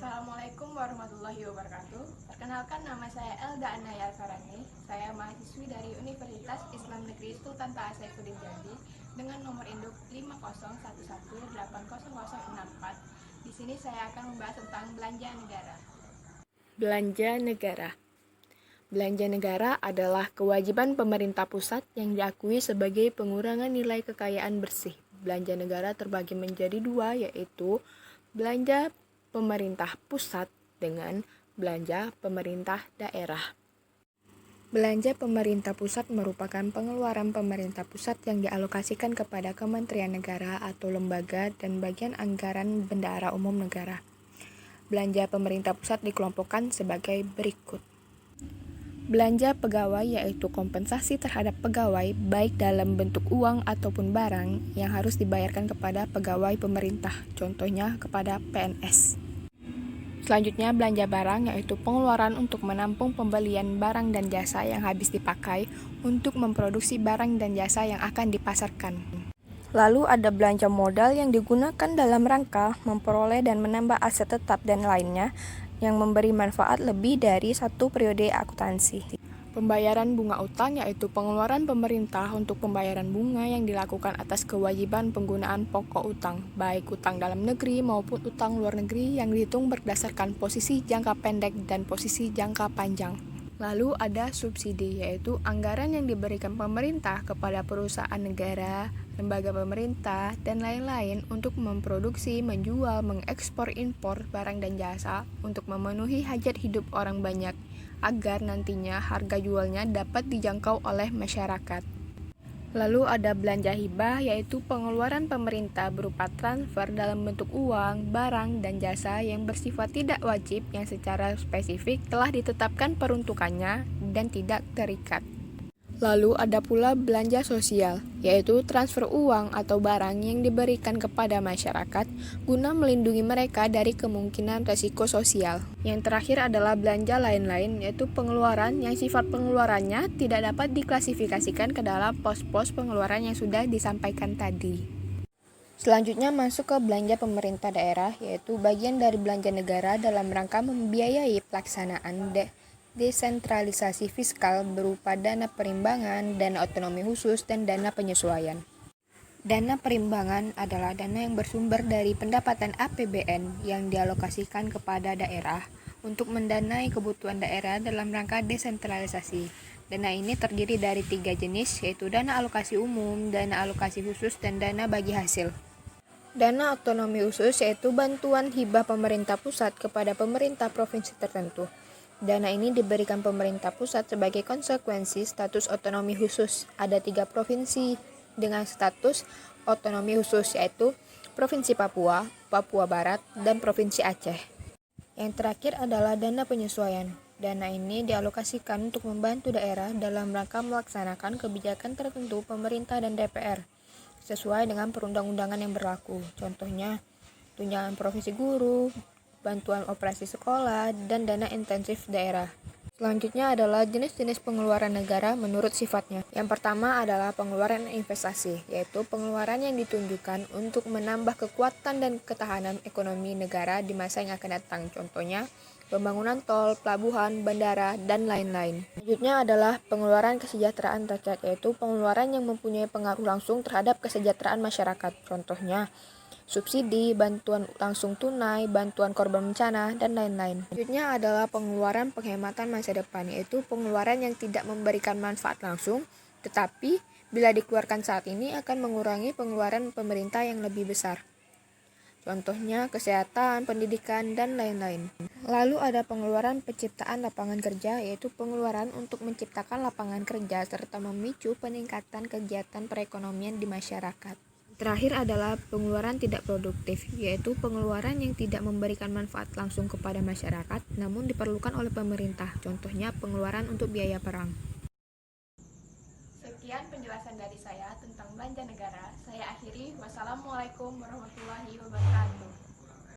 Assalamualaikum warahmatullahi wabarakatuh. Perkenalkan, nama saya Elda Anaya Farani. Saya mahasiswi dari Universitas Islam Negeri Sultan Taha Saifuddin Jambi dengan nomor induk 5011800064. Di sini saya akan membahas tentang belanja negara. Belanja negara. Belanja negara adalah kewajiban pemerintah pusat yang diakui sebagai pengurangan nilai kekayaan bersih. Belanja negara terbagi menjadi dua, yaitu belanja pemerintah pusat dengan belanja pemerintah daerah. Belanja pemerintah pusat merupakan pengeluaran pemerintah pusat yang dialokasikan kepada kementerian negara atau lembaga dan bagian anggaran bendahara umum negara. Belanja pemerintah pusat dikelompokkan sebagai berikut. Belanja pegawai, yaitu kompensasi terhadap pegawai baik dalam bentuk uang ataupun barang yang harus dibayarkan kepada pegawai pemerintah, contohnya kepada PNS. Selanjutnya, belanja barang, yaitu pengeluaran untuk menampung pembelian barang dan jasa yang habis dipakai untuk memproduksi barang dan jasa yang akan dipasarkan. Lalu ada belanja modal yang digunakan dalam rangka memperoleh dan menambah aset tetap dan lainnya yang memberi manfaat lebih dari satu periode akuntansi. Pembayaran bunga utang, yaitu pengeluaran pemerintah untuk pembayaran bunga yang dilakukan atas kewajiban penggunaan pokok utang, baik utang dalam negeri maupun utang luar negeri yang dihitung berdasarkan posisi jangka pendek dan posisi jangka panjang. Lalu ada subsidi, yaitu anggaran yang diberikan pemerintah kepada perusahaan negara, lembaga pemerintah, dan lain-lain untuk memproduksi, menjual, mengekspor, impor barang dan jasa untuk memenuhi hajat hidup orang banyak, agar nantinya harga jualnya dapat dijangkau oleh masyarakat. Lalu ada belanja hibah, yaitu pengeluaran pemerintah berupa transfer dalam bentuk uang, barang, dan jasa yang bersifat tidak wajib yang secara spesifik telah ditetapkan peruntukannya dan tidak terikat. Lalu ada pula belanja sosial, yaitu transfer uang atau barang yang diberikan kepada masyarakat guna melindungi mereka dari kemungkinan resiko sosial. Yang terakhir adalah belanja lain-lain, yaitu pengeluaran yang sifat pengeluarannya tidak dapat diklasifikasikan ke dalam pos-pos pengeluaran yang sudah disampaikan tadi. Selanjutnya masuk ke belanja pemerintah daerah, yaitu bagian dari belanja negara dalam rangka membiayai pelaksanaan desentralisasi fiskal berupa dana perimbangan, dana otonomi khusus, dan dana penyesuaian. Dana perimbangan adalah dana yang bersumber dari pendapatan APBN yang dialokasikan kepada daerah untuk mendanai kebutuhan daerah dalam rangka desentralisasi. Dana ini terdiri dari 3 jenis, yaitu dana alokasi umum, dana alokasi khusus, dan dana bagi hasil. Dana otonomi khusus yaitu bantuan hibah pemerintah pusat kepada pemerintah provinsi tertentu. Dana ini diberikan pemerintah pusat sebagai konsekuensi status otonomi khusus. Ada 3 provinsi dengan status otonomi khusus, yaitu Provinsi Papua, Papua Barat, dan Provinsi Aceh. Yang terakhir adalah dana penyesuaian. Dana ini dialokasikan untuk membantu daerah dalam rangka melaksanakan kebijakan tertentu pemerintah dan DPR sesuai dengan perundang-undangan yang berlaku. Contohnya, tunjangan provinsi guru, bantuan operasi sekolah, dan dana intensif daerah. Selanjutnya adalah jenis-jenis pengeluaran negara menurut sifatnya. Yang pertama adalah pengeluaran investasi, yaitu pengeluaran yang ditunjukkan untuk menambah kekuatan dan ketahanan ekonomi negara di masa yang akan datang. Contohnya, pembangunan tol, pelabuhan, bandara, dan lain-lain. Selanjutnya adalah pengeluaran kesejahteraan rakyat, yaitu pengeluaran yang mempunyai pengaruh langsung terhadap kesejahteraan masyarakat. Contohnya, subsidi, bantuan langsung tunai, bantuan korban bencana, dan lain-lain. Selanjutnya adalah pengeluaran penghematan masa depan, yaitu pengeluaran yang tidak memberikan manfaat langsung, tetapi bila dikeluarkan saat ini akan mengurangi pengeluaran pemerintah yang lebih besar. Contohnya kesehatan, pendidikan, dan lain-lain. Lalu ada pengeluaran penciptaan lapangan kerja, yaitu pengeluaran untuk menciptakan lapangan kerja serta memicu peningkatan kegiatan perekonomian di masyarakat. Terakhir adalah pengeluaran tidak produktif, yaitu pengeluaran yang tidak memberikan manfaat langsung kepada masyarakat, namun diperlukan oleh pemerintah. Contohnya pengeluaran untuk biaya perang. Sekian penjelasan dari saya tentang belanja negara. Saya akhiri. Wassalamualaikum warahmatullahi wabarakatuh.